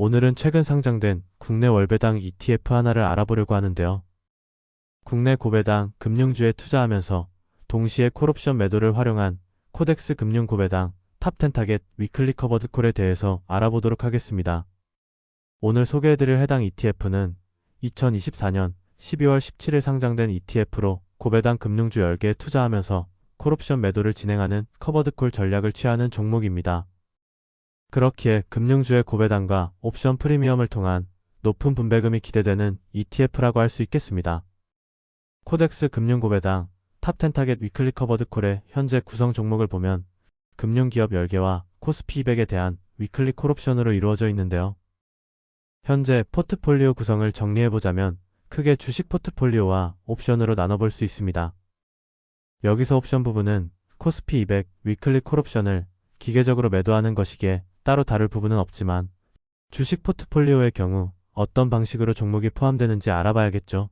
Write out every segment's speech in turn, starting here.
오늘은 최근 상장된 국내 월배당 ETF 하나를 알아보려고 하는데요. 국내 고배당 금융주에 투자하면서 동시에 콜옵션 매도를 활용한 코덱스 금융 고배당 탑10 타겟 위클리 커버드 콜에 대해서 알아보도록 하겠습니다. 오늘 소개해드릴 해당 ETF는 2024년 12월 17일 상장된 ETF로 고배당 금융주 10개에 투자하면서 콜옵션 매도를 진행하는 커버드 콜 전략을 취하는 종목입니다. 그렇기에 금융주의 고배당과 옵션 프리미엄을 통한 높은 분배금이 기대되는 ETF라고 할 수 있겠습니다. 코덱스 금융 고배당 탑10 타겟 위클리 커버드 콜의 현재 구성 종목을 보면 금융기업 10개와 코스피 200에 대한 위클리 콜옵션으로 이루어져 있는데요. 현재 포트폴리오 구성을 정리해보자면 크게 주식 포트폴리오와 옵션으로 나눠볼 수 있습니다. 여기서 옵션 부분은 코스피 200 위클리 콜옵션을 기계적으로 매도하는 것이기에 따로 다룰 부분은 없지만 주식 포트폴리오의 경우 어떤 방식으로 종목이 포함되는지 알아봐야겠죠.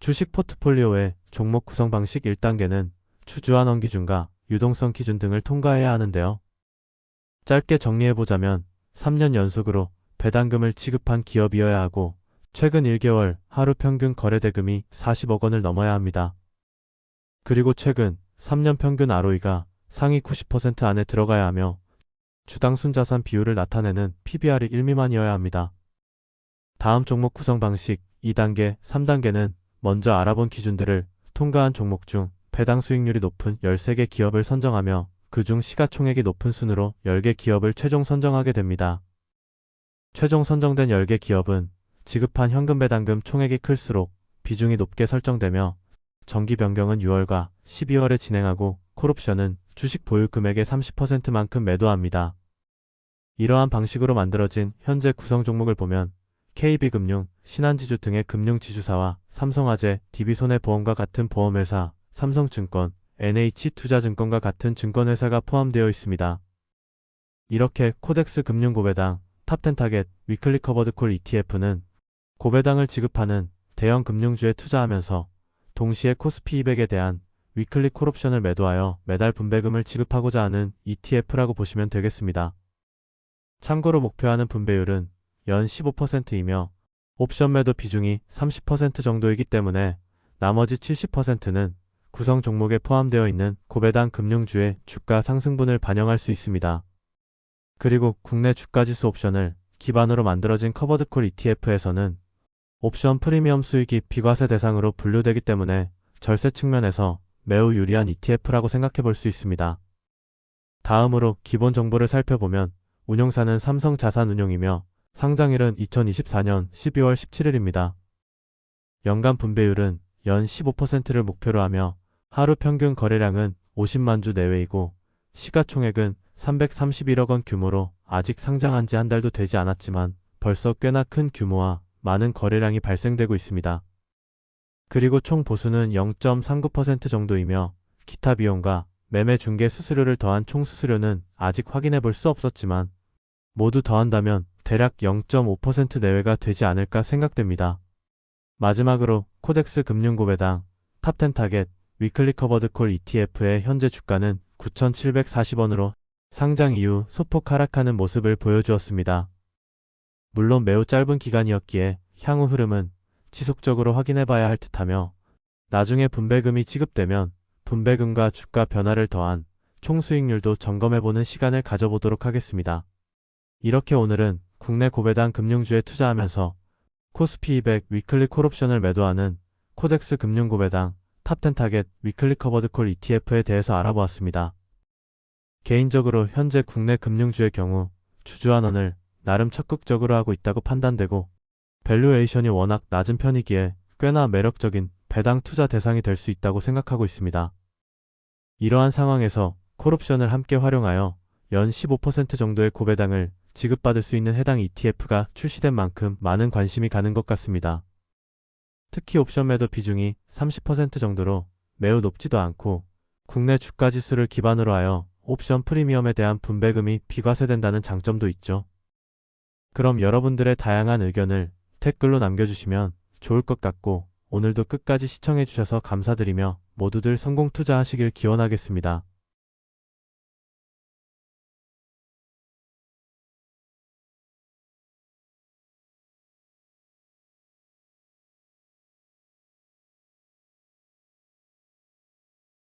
주식 포트폴리오의 종목 구성 방식 1단계는 주주환원 기준과 유동성 기준 등을 통과해야 하는데요. 짧게 정리해보자면 3년 연속으로 배당금을 지급한 기업이어야 하고 최근 1개월 하루 평균 거래대금이 40억 원을 넘어야 합니다. 그리고 최근 3년 평균 ROE가 상위 90% 안에 들어가야 하며 주당 순자산 비율을 나타내는 PBR이 1 미만이어야 합니다. 다음 종목 구성 방식 2단계, 3단계는 먼저 알아본 기준들을 통과한 종목 중 배당 수익률이 높은 13개 기업을 선정하며 그중 시가총액이 높은 순으로 10개 기업을 최종 선정하게 됩니다. 최종 선정된 10개 기업은 지급한 현금 배당금 총액이 클수록 비중이 높게 설정되며 정기 변경은 6월과 12월에 진행하고 콜옵션은 주식 보유 금액의 30%만큼 매도합니다. 이러한 방식으로 만들어진 현재 구성 종목을 보면 KB금융, 신한지주 등의 금융지주사와 삼성화재, DB손해보험과 같은 보험회사, 삼성증권, NH투자증권과 같은 증권회사가 포함되어 있습니다. 이렇게 코덱스 금융 고배당 탑10 타겟 위클리 커버드 콜 ETF는 고배당을 지급하는 대형 금융주에 투자하면서 동시에 코스피 200에 대한 위클리 콜옵션을 매도하여 매달 분배금을 지급하고자 하는 ETF라고 보시면 되겠습니다. 참고로 목표하는 분배율은 연 15%이며 옵션 매도 비중이 30% 정도이기 때문에 나머지 70%는 구성 종목에 포함되어 있는 고배당 금융주의 주가 상승분을 반영할 수 있습니다. 그리고 국내 주가지수 옵션을 기반으로 만들어진 커버드콜 ETF에서는 옵션 프리미엄 수익이 비과세 대상으로 분류되기 때문에 절세 측면에서 매우 유리한 ETF라고 생각해 볼 수 있습니다. 다음으로 기본 정보를 살펴보면 운용사는 삼성자산운용이며 상장일은 2024년 12월 17일입니다. 연간 분배율은 연 15%를 목표로 하며 하루 평균 거래량은 50만 주 내외이고 시가총액은 331억 원 규모로 아직 상장한 지 한 달도 되지 않았지만 벌써 꽤나 큰 규모와 많은 거래량이 발생되고 있습니다. 그리고 총 보수는 0.39% 정도이며 기타 비용과 매매 중개 수수료를 더한 총 수수료는 아직 확인해 볼 수 없었지만 모두 더한다면 대략 0.5% 내외가 되지 않을까 생각됩니다. 마지막으로 코덱스 금융 고배당 탑10 타겟 위클리 커버드 콜 ETF의 현재 주가는 9,740원으로 상장 이후 소폭 하락하는 모습을 보여주었습니다. 물론 매우 짧은 기간이었기에 향후 흐름은 지속적으로 확인해봐야 할 듯하며 나중에 분배금이 지급되면 분배금과 주가 변화를 더한 총 수익률도 점검해보는 시간을 가져보도록 하겠습니다. 이렇게 오늘은 국내 고배당 금융주에 투자하면서 코스피 200 위클리 콜옵션을 매도하는 코덱스 금융 고배당 탑10 타겟 위클리 커버드 콜 ETF에 대해서 알아보았습니다. 개인적으로 현재 국내 금융주의 경우 주주환원을 나름 적극적으로 하고 있다고 판단되고 밸류에이션이 워낙 낮은 편이기에 꽤나 매력적인 배당 투자 대상이 될 수 있다고 생각하고 있습니다. 이러한 상황에서 콜옵션을 함께 활용하여 연 15% 정도의 고배당을 지급받을 수 있는 해당 ETF가 출시된 만큼 많은 관심이 가는 것 같습니다. 특히 옵션 매도 비중이 30% 정도로 매우 높지도 않고 국내 주가지수를 기반으로 하여 옵션 프리미엄에 대한 분배금이 비과세된다는 장점도 있죠. 그럼 여러분들의 다양한 의견을 댓글로 남겨주시면 좋을 것 같고 오늘도 끝까지 시청해주셔서 감사드리며 모두들 성공 투자하시길 기원하겠습니다.